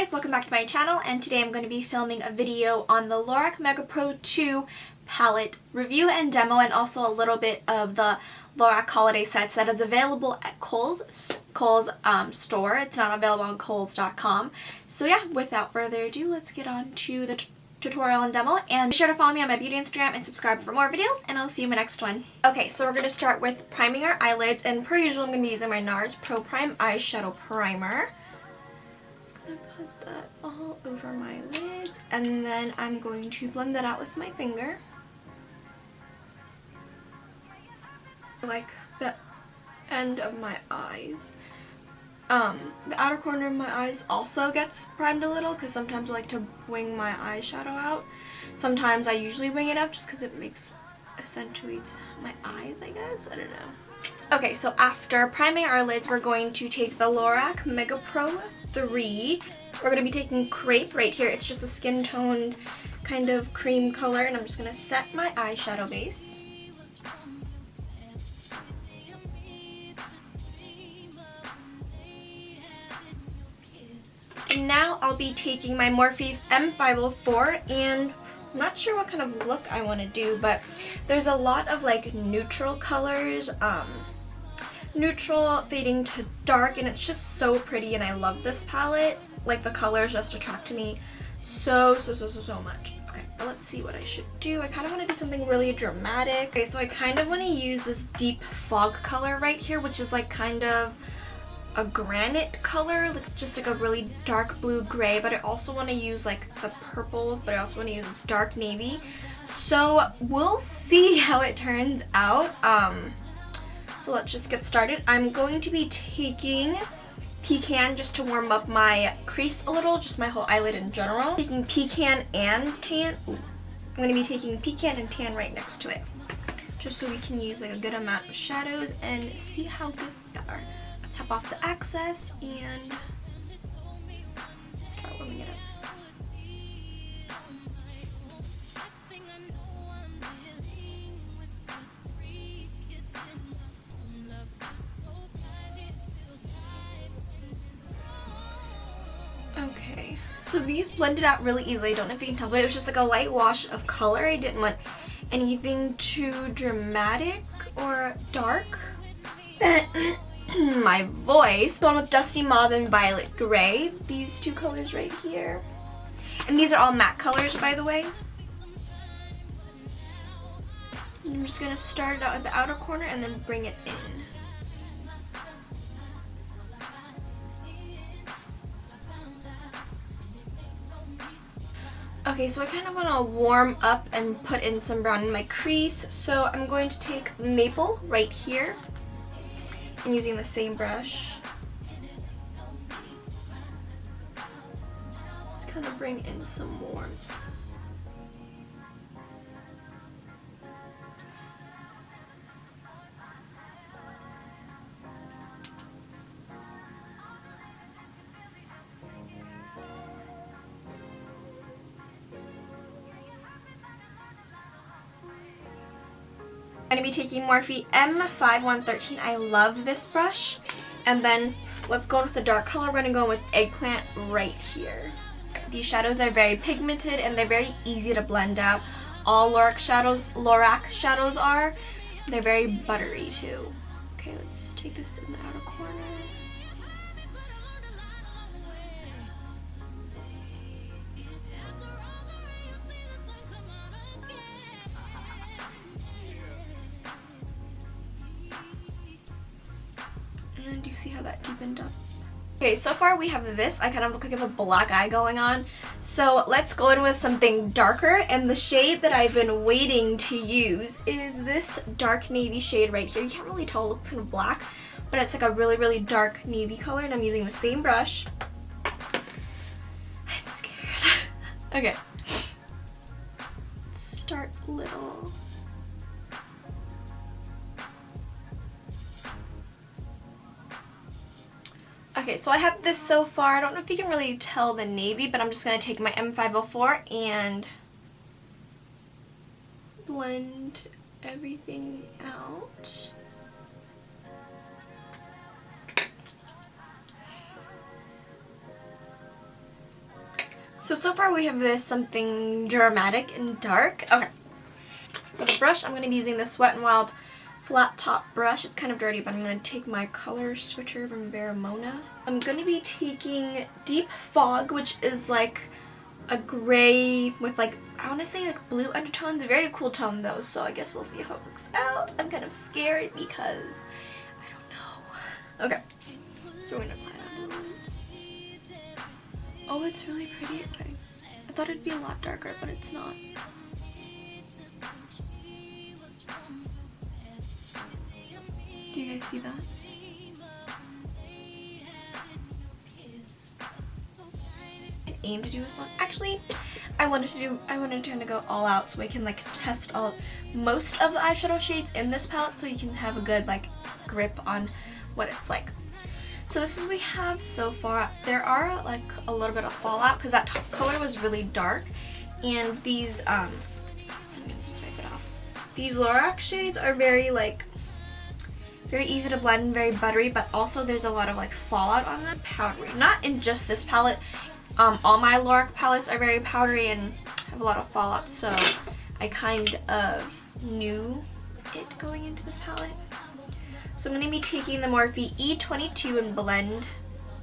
guys, welcome back to my channel, and today I'm going to be filming a video on the Lorac Mega Pro 2 palette review and demo, and also a little bit of the Lorac holiday sets that is available at Khols store. It's not available on Khols.com. So yeah, without further ado, let's get on to the tutorial and demo, and be sure to follow me on my beauty Instagram and subscribe for more videos, and I'll see you in my next one. Okay, so we're going to start with priming our eyelids, and per usual I'm going to be using my NARS Pro Prime Eyeshadow Primer. Just going to put that all over my lids, and then I'm going to blend that out with my finger. Like the end of my eyes. The outer corner of my eyes also gets primed a little because sometimes I like to wing my eyeshadow out. Sometimes I usually wing it up just because it accentuates my eyes, I guess. I don't know. Okay, so after priming our lids, we're going to take the Lorac Mega Pro 3. We're going to be taking Crepe right here. It's just a skin toned kind of cream color, and I'm just going to set my eyeshadow base. And now I'll be taking my Morphe M504, and I'm not sure what kind of look I want to do, but there's a lot of like neutral colors, neutral fading to dark, and it's just so pretty, and I love this palette. Like, the colors just attract me so much. Okay, but let's see what I should do. I kind of want to do something really dramatic. Okay, so I kind of want to use this deep fog color right here, which is like kind of a granite color, like just like a really dark blue gray, but I also want to use like the purples, but I also want to use this dark navy. So we'll see how it turns out. So let's just get started. I'm going to be taking Pecan just to warm up my crease a little, just my whole eyelid in general. Taking Pecan and Tan. Ooh. I'm going to be taking Pecan and Tan right next to it, just so we can use like a good amount of shadows and see how good they are. Tap off the excess and start warming it up. Okay, so these blended out really easily. I don't know if you can tell, but it was just like a light wash of color. I didn't want anything too dramatic or dark. My voice, the one with Dusty Mauve and Violet Gray, these two colors right here, and these are all matte colors, by the way. And I'm just gonna start it out at the outer corner and then bring it in. Okay, so I kind of want to warm up and put in some brown in my crease, so I'm going to take Maple right here, and using the same brush, let's kind of bring in some warmth. I'm going to be taking Morphe M5113. I love this brush. And then let's go with the dark color. We're going to go with Eggplant right here. These shadows are very pigmented and they're very easy to blend out. All Lorac shadows are. They're very buttery too. Okay, let's take this in the outer corner. And do you see how that deepened up? Okay, so far we have this. I kind of look like I have a black eye going on. So let's go in with something darker, and the shade that I've been waiting to use is this dark navy shade right here. You can't really tell, it looks kind of black, but it's like a really dark navy color, and I'm using the same brush. I'm scared. Okay. Start little. Okay, so I have this so far. I don't know if you can really tell the navy, but I'm just going to take my M504 and blend everything out. So far we have this something dramatic and dark. Okay. For the brush, I'm going to be using this Wet n Wild flat top brush. It's kind of dirty, but I'm going to take my color switcher from Veramona. I'm going to be taking Deep Fog, which is like a gray with like, I want to say like blue undertones. A very cool tone though, so I guess we'll see how it looks out. I'm kind of scared because I don't know. Okay, so we're going to apply it on the lens. Oh, it's really pretty. Okay. I thought it'd be a lot darker, but it's not. Do you guys see that? I aim to do this one. Actually, I wanted to go all out so we can like test most of the eyeshadow shades in this palette so you can have a good like grip on what it's like. So this is what we have so far. There are like a little bit of fallout because that top color was really dark, and these let me wipe it off. These Lorac shades are very easy to blend, very buttery, but also there's a lot of like fallout on them. Powdery. Not in just this palette. All my Lorac palettes are very powdery and have a lot of fallout, so I kind of knew it going into this palette. So I'm going to be taking the Morphe E22 and blend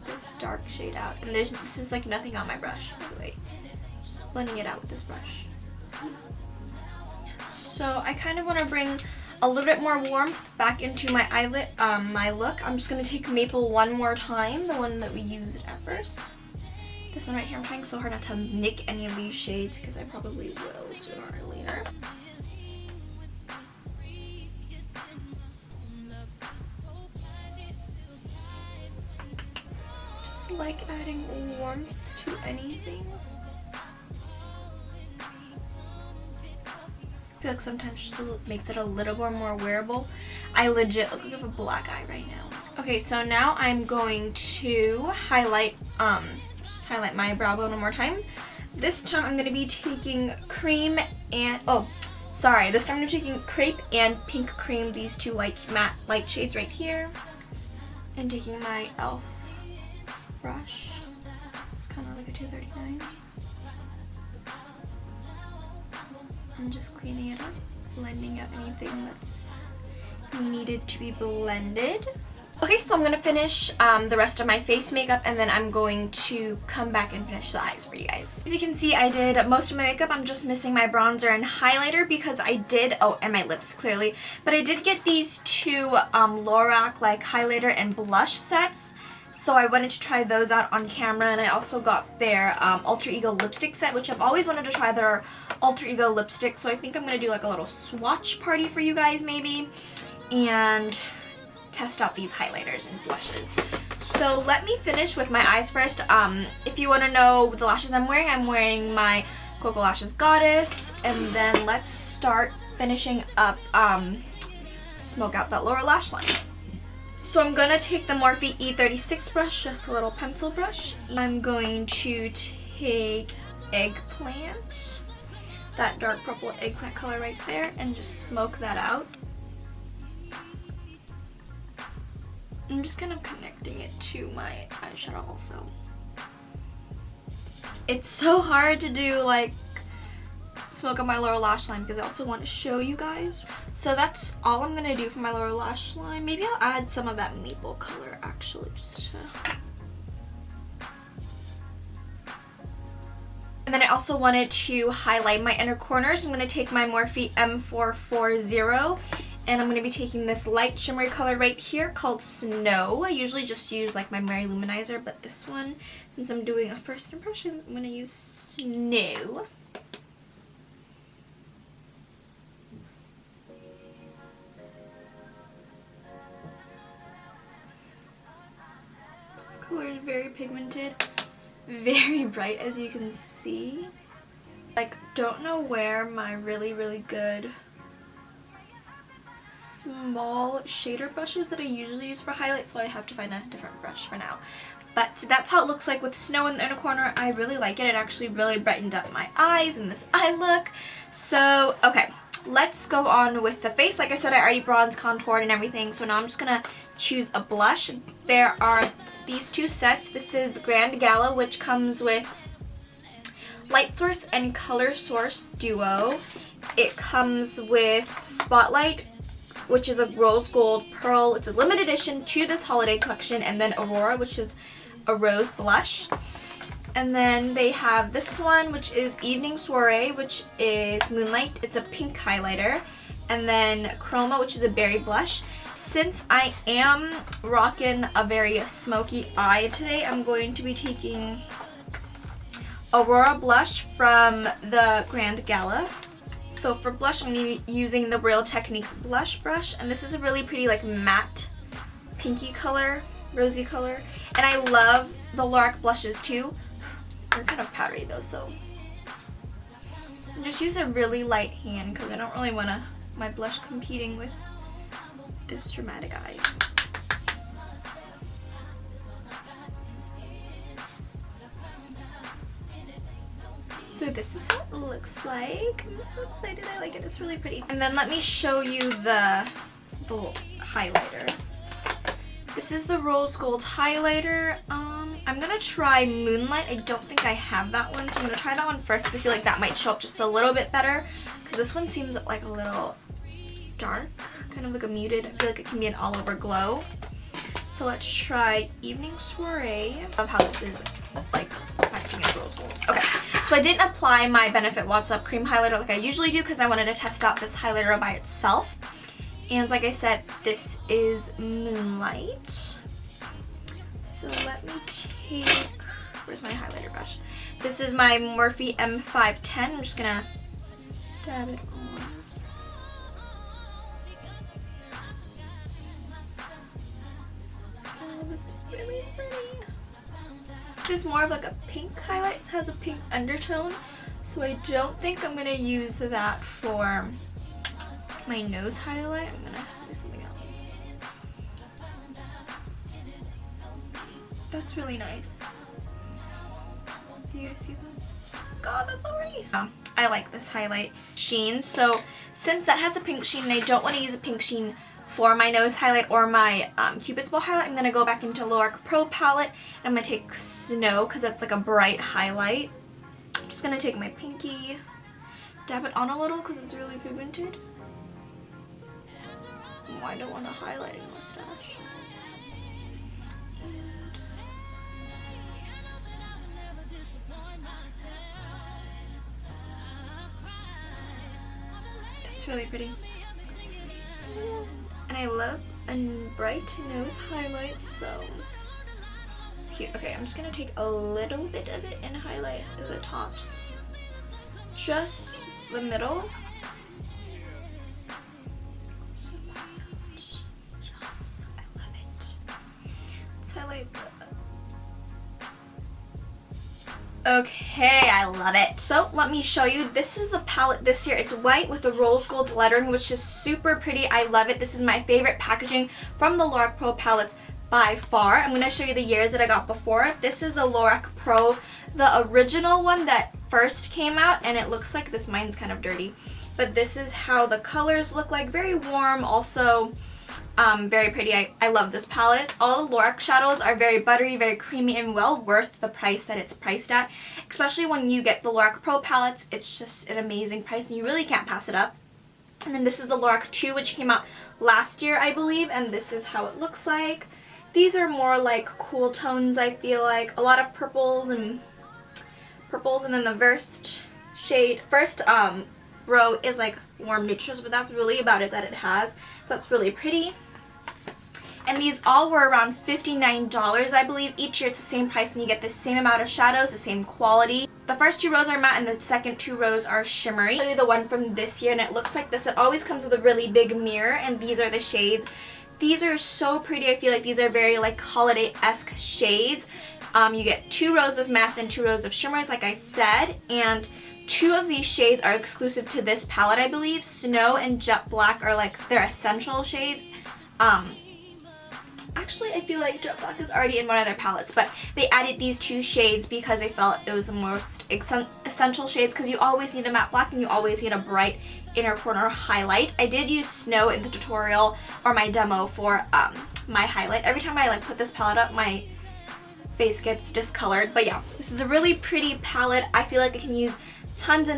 this dark shade out. And this is like nothing on my brush, by the way. Just blending it out with this brush. So I kind of want to bring a little bit more warmth back into my eyelid, my look. I'm just going to take Maple one more time, the one that we used at first. This one right here, I'm trying so hard not to nick any of these shades because I probably will sooner or later. Just like adding warmth to anything. I feel like sometimes just makes it a little more wearable. I legit look like I have a black eye right now. Okay, so now I'm going to highlight my brow bone one more time. This time I'm going to be taking cream and, this time I'm taking Crepe and Pink Cream, these two matte light shades right here. And taking my e.l.f. brush. It's kind of like a 239. I'm just cleaning it up, blending out anything that's needed to be blended. Okay, so I'm going to finish the rest of my face makeup, and then I'm going to come back and finish the eyes for you guys. As you can see, I did most of my makeup. I'm just missing my bronzer and highlighter because I did, and my lips clearly, but I did get these two Lorac like highlighter and blush sets. So I wanted to try those out on camera, and I also got their Alter Ego lipstick set, which I've always wanted to try their Alter Ego lipstick. So I think I'm going to do like a little swatch party for you guys maybe, and test out these highlighters and blushes. So let me finish with my eyes first. If you want to know the lashes I'm wearing my Cocoa Lashes Goddess, and then let's start finishing up, smoke out that lower lash line. So I'm going to take the Morphe E36 brush, just a little pencil brush. I'm going to take Eggplant, that dark purple eggplant color right there, and just smoke that out. I'm just kind of connecting it to my eyeshadow also. It's so hard to do like smoke up my lower lash line because I also want to show you guys. So that's all I'm going to do for my lower lash line. Maybe I'll add some of that maple color actually just to... And then I also wanted to highlight my inner corners. I'm going to take my Morphe M440, and I'm going to be taking this light shimmery color right here called Snow. I usually just use like my Mary Luminizer, but this one, since I'm doing a first impressions, I'm going to use Snow. This color is very pigmented, very bright as you can see. Like, don't know where my really good small shader brushes that I usually use for highlights, so I have to find a different brush for now. But that's how it looks like with Snow in the inner corner. I really like it. It actually really brightened up my eyes and this eye look. So, okay, let's go on with the face. Like I said, I already bronze contoured and everything, so now I'm just gonna choose a blush. There are these two sets. This is the Grand Gala, which comes with Light Source and Color Source Duo. It comes with Spotlight, which is a rose gold pearl. It's a limited edition to this holiday collection, and then Aurora, which is a rose blush. And then they have this one, which is Evening Soiree, which is Moonlight. It's a pink highlighter. And then Chroma, which is a berry blush. Since I am rocking a very smoky eye today, I'm going to be taking Aurora blush from the Grand Gala. So for blush, I'm going to be using the Real Techniques blush brush. And this is a really pretty like matte pinky color, rosy color. And I love the Lorac blushes too. They're kind of powdery though, so just use a really light hand because I don't really want my blush competing with this dramatic eye. So this is how it looks like. I'm so excited, I like it, it's really pretty. And then let me show you the highlighter. This is the Rose Gold highlighter. I'm gonna try Moonlight. I don't think I have that one, so I'm gonna try that one first because I feel like that might show up just a little bit better because this one seems like a little dark, kind of like a muted. I feel like it can be an all over glow. So let's try Evening Soiree. I love how this is like packaging as rose gold. Okay, so I didn't apply my Benefit What's Up cream highlighter like I usually do because I wanted to test out this highlighter by itself. And like I said, this is Moonlight. So let me take, where's my highlighter brush? This is my Morphe M510. I'm just gonna dab it on. Oh, that's really pretty. This is more of like a pink highlight. It has a pink undertone. So I don't think I'm gonna use that for my nose highlight. I'm gonna do something else. That's really nice. Do you guys see that? God, that's so pretty. I like this highlight sheen. So since that has a pink sheen and I don't want to use a pink sheen for my nose highlight or my Cupid's bow highlight, I'm gonna go back into Lorac Pro palette. And I'm gonna take Snow because that's like a bright highlight. I'm just gonna take my pinky, dab it on a little because it's really pigmented. Oh, I don't want a highlighting mustache. That's really pretty. And I love a bright nose highlight, so it's cute. Okay, I'm just gonna take a little bit of it and highlight the tops. Just the middle. Highlight okay, I love it. So let me show you. This is the palette this year. It's white with the rose gold lettering, which is super pretty. I love it. This is my favorite packaging from the Lorac Pro palettes by far. I'm going to show you the years that I got before. This is the Lorac Pro, the original one that first came out, and it looks like this. Mine's kind of dirty, but this is how the colors look like. Very warm, also very pretty. I love this palette. All the Lorac shadows are very buttery, very creamy, and well worth the price that it's priced at. Especially when you get the Lorac Pro palettes, it's just an amazing price and you really can't pass it up. And then this is the Lorac 2, which came out last year, I believe, and this is how it looks like. These are more like cool tones, I feel like. A lot of purples, and then the first row is like warm neutrals, but that's really about it that it has. So it's really pretty. And these all were around $59, I believe. Each year it's the same price and you get the same amount of shadows, the same quality. The first 2 rows are matte and the second 2 rows are shimmery. I'll show you the one from this year, and it looks like this. It always comes with a really big mirror, and these are the shades. These are so pretty. I feel like these are very like holiday-esque shades. You get 2 rows of mattes and 2 rows of shimmers, like I said, and 2 of these shades are exclusive to this palette, I believe. Snow and Jet Black are like their essential shades. Actually, I feel like Jet Black is already in one of their palettes, but they added these 2 shades because I felt it was the most essential shades, because you always need a matte black and you always need a bright inner corner highlight. I did use Snow in the tutorial or my demo for my highlight. Every time I like put this palette up, my face gets discolored. But yeah, this is a really pretty palette. I feel like I can use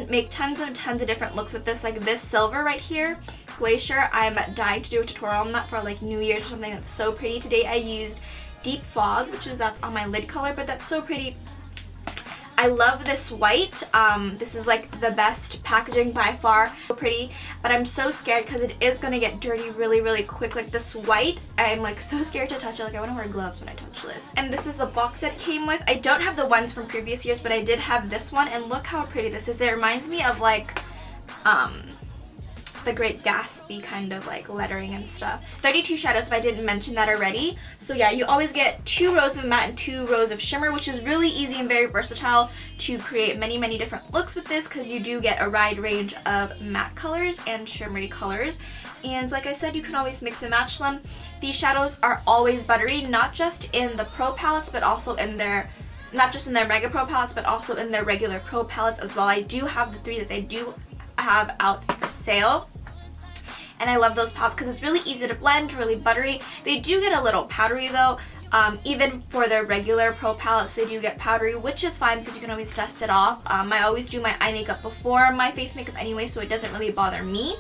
make tons of different looks with this. Like this silver right here, Glacier, I'm dying to do a tutorial on that for like New Year's or something. That's so pretty. Today I used Deep Fog, that's on my lid color, but that's so pretty. I love this white. This is like the best packaging by far. So pretty, but I'm so scared because it is going to get dirty really quick. Like this white, I'm like so scared to touch it. Like I want to wear gloves when I touch this. And this is the box it came with. I don't have the ones from previous years, but I did have this one, and look how pretty this is. It reminds me of like the Great Gatsby kind of like lettering and stuff. It's 32 shadows if I didn't mention that already. So yeah, you always get 2 rows of matte and 2 rows of shimmer, which is really easy and very versatile to create many different looks with this, because you do get a wide range of matte colors and shimmery colors. And like I said, you can always mix and match them. These shadows are always buttery, not just in the pro palettes, but also in their Mega Pro palettes, but also in their regular pro palettes as well. I do have the 3 that they do have out for sale. And I love those palettes because it's really easy to blend, really buttery. They do get a little powdery though. Even for their regular pro palettes, they do get powdery, which is fine because you can always dust it off. I always do my eye makeup before my face makeup anyway, so it doesn't really bother me.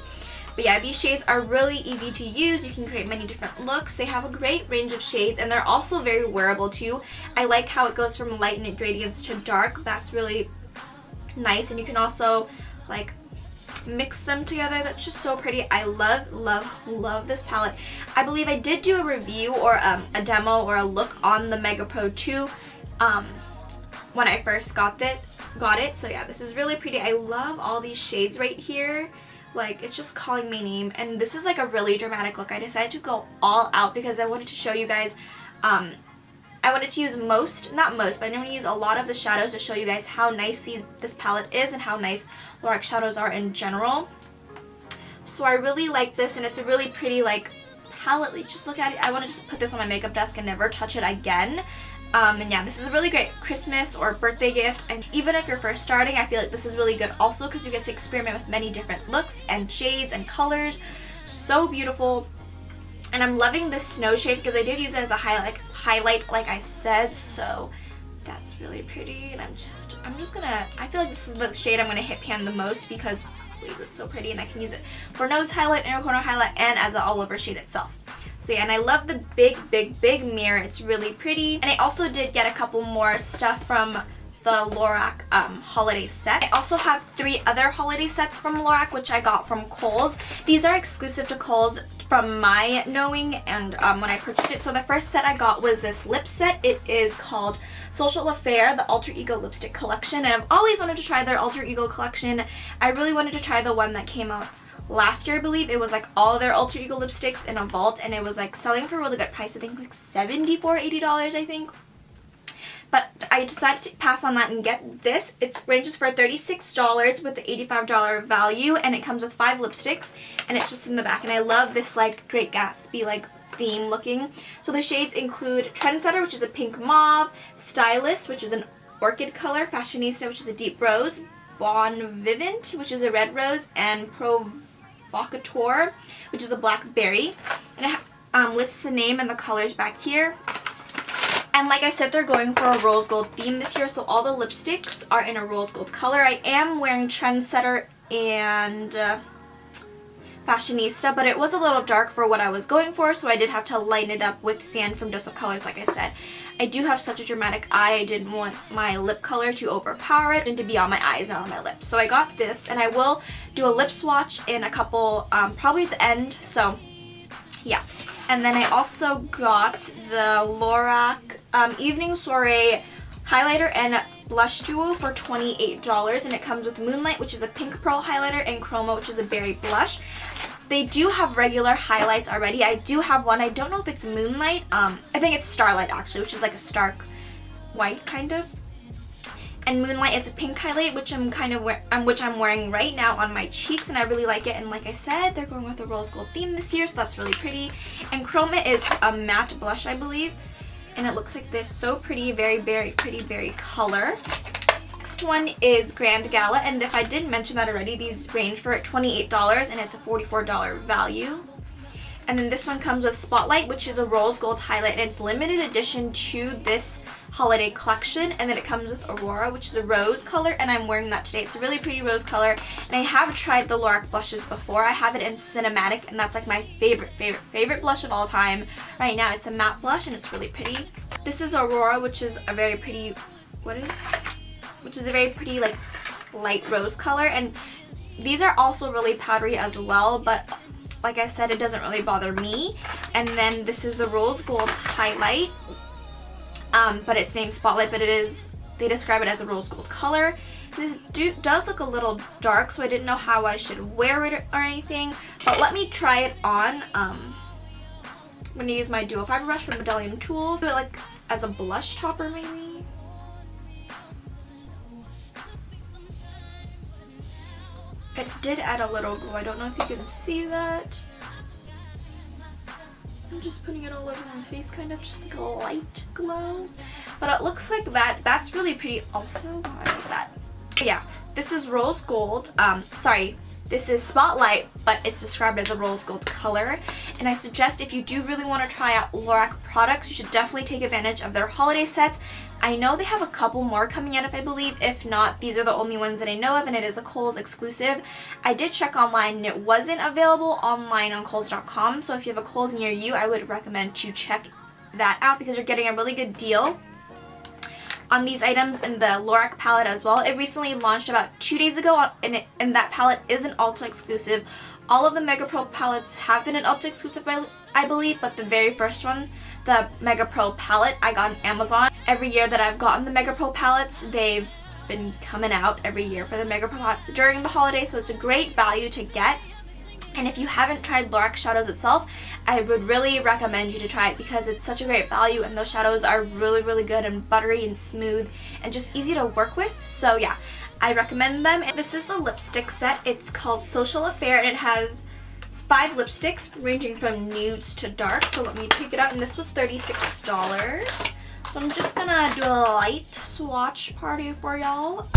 But yeah, these shades are really easy to use. You can create many different looks. They have a great range of shades, and they're also very wearable too. I like how it goes from light and gradients to dark. That's really nice. And you can also like mix them together. That's just so pretty. I love this palette. I believe I did do a review or a demo or a look on the Mega Pro 2 when I first got it. So yeah, this is really pretty. I love all these shades right here. Like, it's just calling my name. And this is like a really dramatic look. I decided to go all out because I wanted to show you guys I wanted to use not most, but I'm going to use a lot of the shadows to show you guys how nice this palette is and how nice Lorac shadows are in general. So I really like this, and it's a really pretty like palette. Like, just look at it. I want to just put this on my makeup desk and never touch it again. And yeah, this is a really great Christmas or birthday gift, and even if you're first starting, I feel like this is really good also because you get to experiment with many different looks and shades and colors. So beautiful. And I'm loving this snow shade because I did use it as a highlight like I said, so that's really pretty. And I'm just gonna, I feel like this is the shade I'm gonna hit pan the most because it's so pretty, and I can use it for nose highlight, inner corner highlight, and as an all over shade itself. So yeah, and I love the big mirror. It's really pretty. And I also did get a couple more stuff from the Lorac holiday set. I also have 3 other holiday sets from Lorac, which I got from Khols. These are exclusive to Khols from my knowing and when I purchased it. So the first set I got was this lip set. It is called Social Affair, the Alter Ego lipstick collection, and I've always wanted to try their Alter Ego collection. I really wanted to try the one that came out last year, I believe. It was like all their Alter Ego lipsticks in a vault, and it was like selling for a really good price. I think like $74, $80, I think. But I decided to pass on that and get this. It ranges for $36 with the $85 value, and it comes with 5 lipsticks, and it's just in the back. And I love this like Great Gatsby like theme looking. So the shades include Trendsetter, which is a pink mauve, Stylist, which is an orchid color, Fashionista, which is a deep rose, Bon Vivant, which is a red rose, and Provocateur, which is a black berry. And it lists the name and the colors back here. And like I said, they're going for a rose gold theme this year, so all the lipsticks are in a rose gold color. I am wearing Trendsetter and Fashionista, but it was a little dark for what I was going for, so I did have to lighten it up with Sand from Dose of Colors, like I said. I do have such a dramatic eye. I didn't want my lip color to overpower it and to be on my eyes and on my lips. So I got this, and I will do a lip swatch in a couple, probably at the end, so yeah. And then I also got the Lorac Evening Soiree highlighter and blush duo for $28, and it comes with Moonlight, which is a pink pearl highlighter, and Chroma, which is a berry blush. They do have regular highlights already. I do have one. I don't know if it's Moonlight. I think it's Starlight actually, which is like a stark white kind of. And Moonlight is a pink highlight, which I'm wearing right now on my cheeks, and I really like it. And like I said, they're going with a rose gold theme this year, so that's really pretty. And Chroma is a matte blush, I believe, and it looks like this. So pretty, very pretty, very color. Next one is Grand Gala, and if I didn't mention that already, these range for $28, and it's a $44 value. And then this one comes with Spotlight, which is a rose gold highlight, and it's limited edition to this holiday collection, and then it comes with Aurora, which is a rose color, and I'm wearing that today. It's a really pretty rose color, and I have tried the Lorac blushes before. I have it in Cinematic, and that's like my favorite blush of all time right now. It's a matte blush, and it's really pretty. This is Aurora, which is a very pretty, like light rose color, and these are also really powdery as well, but like I said, it doesn't really bother me. And then this is the rose gold highlight. But it's named Spotlight, but they describe it as a rose gold color. This does look a little dark, so I didn't know how I should wear it or anything, but let me try it on. I'm going to use my dual fiber brush from Medallion Tools. Do it like as a blush topper maybe. It did add a little glow. I don't know if you can see that. I'm just putting it all over my face, kind of just like a light glow. But it looks like that. That's really pretty also. I like that. But yeah, this is rose gold. This is Spotlight, but it's described as a rose gold color. And I suggest if you do really want to try out Lorac products, you should definitely take advantage of their holiday sets. I know they have a couple more coming out, I believe. If not, these are the only ones that I know of, and it is a Khols exclusive. I did check online, and it wasn't available online on Khols.com, so if you have a Khols near you, I would recommend you check that out because you're getting a really good deal on these items in the Lorac palette as well. It recently launched about 2 days ago, and that palette is an Ulta exclusive. All of the Mega Pro palettes have been an Ulta exclusive, I believe, but the very first one, the Mega Pro palette, I got on Amazon. Every year that I've gotten the Mega Pro palettes, they've been coming out every year for the Mega Pro palettes during the holiday, so it's a great value to get. And if you haven't tried Lorac shadows itself, I would really recommend you to try it because it's such a great value, and those shadows are really good and buttery and smooth and just easy to work with. So yeah, I recommend them. And this is the lipstick set. It's called Social Affair, and it has 5 lipsticks ranging from nudes to dark. So let me take it out, and this was $36. So I'm just gonna do a light swatch party for y'all.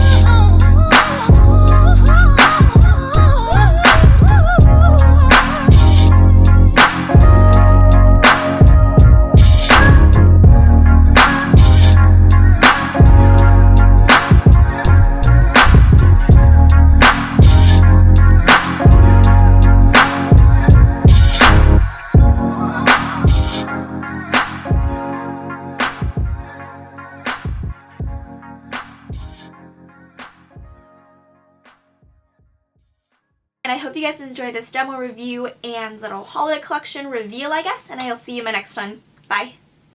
And I hope you guys enjoyed this demo review and little holiday collection reveal, I guess, and I'll see you in my next one. Bye!